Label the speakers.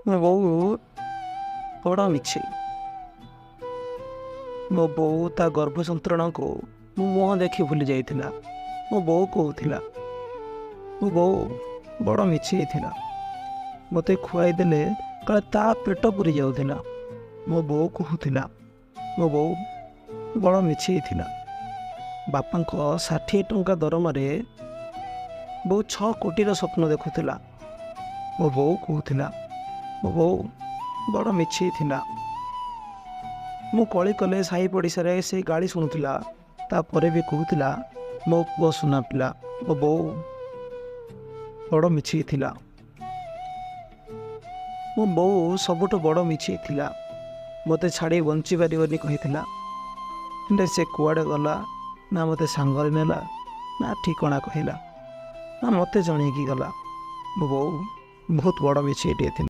Speaker 1: ମୋ ବୋଉ ବଡ଼ ମିଛେଇ। ମୋ ବୋଉ ତା ଗର୍ଭ ଯନ୍ତ୍ରଣାକୁ ମୋ ମୁହଁ ଦେଖି ଭୁଲି ଯାଇଥିଲା। ମୋ ବୋଉ କହୁଥିଲା ମୋ ବୋଉ ବଡ଼ ମିଛେଇ ଥିଲା। ମୋତେ ଖୁଆଇ ଦେଲେ କାଳେ ତା ପେଟ ପୁରି ଯାଉଥିଲା। ମୋ ବୋଉ କହୁଥିଲା ମୋ ବୋଉ ବଡ଼ ମିଛେଇ ଥିଲା। ବାପାଙ୍କ 60 ଟଙ୍କା ଦରମାରେ ବୋଉ 6 କୋଟିର ସ୍ୱପ୍ନ ଦେଖୁଥିଲା। ମୋ ବୋଉ କହୁଥିଲା ମୋ ବୋଉ ବଡ଼ ମିଛେଇ ଥିଲା। ମୁଁ କଳି କଲେ ସାହି ପଡ଼ିଶାରେ ସେ ଗାଳି ଶୁଣୁଥିଲା। ତାପରେ ବି କହୁଥିଲା ମୋ ପୁଅ ସୁନା ପିଲା। ମୋ ବୋଉ ବଡ଼ ମିଛେଇ ଥିଲା। ମୋ ବୋଉ ସବୁଠୁ ବଡ଼ ମିଛେଇ ଥିଲା। ମୋତେ ଛାଡ଼ି ବଞ୍ଚିପାରିବନି କହିଥିଲା। ହେଲେ ସେ କୁଆଡ଼େ ଗଲା ନା ମୋତେ ସାଙ୍ଗରେ ନେଲା ନା ଠିକଣା କହିଲା ନା ମୋତେ ଜଣେଇକି ଗଲା। ମୋ ବୋଉ ବହୁତ ବଡ଼ ମିଛେଇଟିଏ ଥିଲା।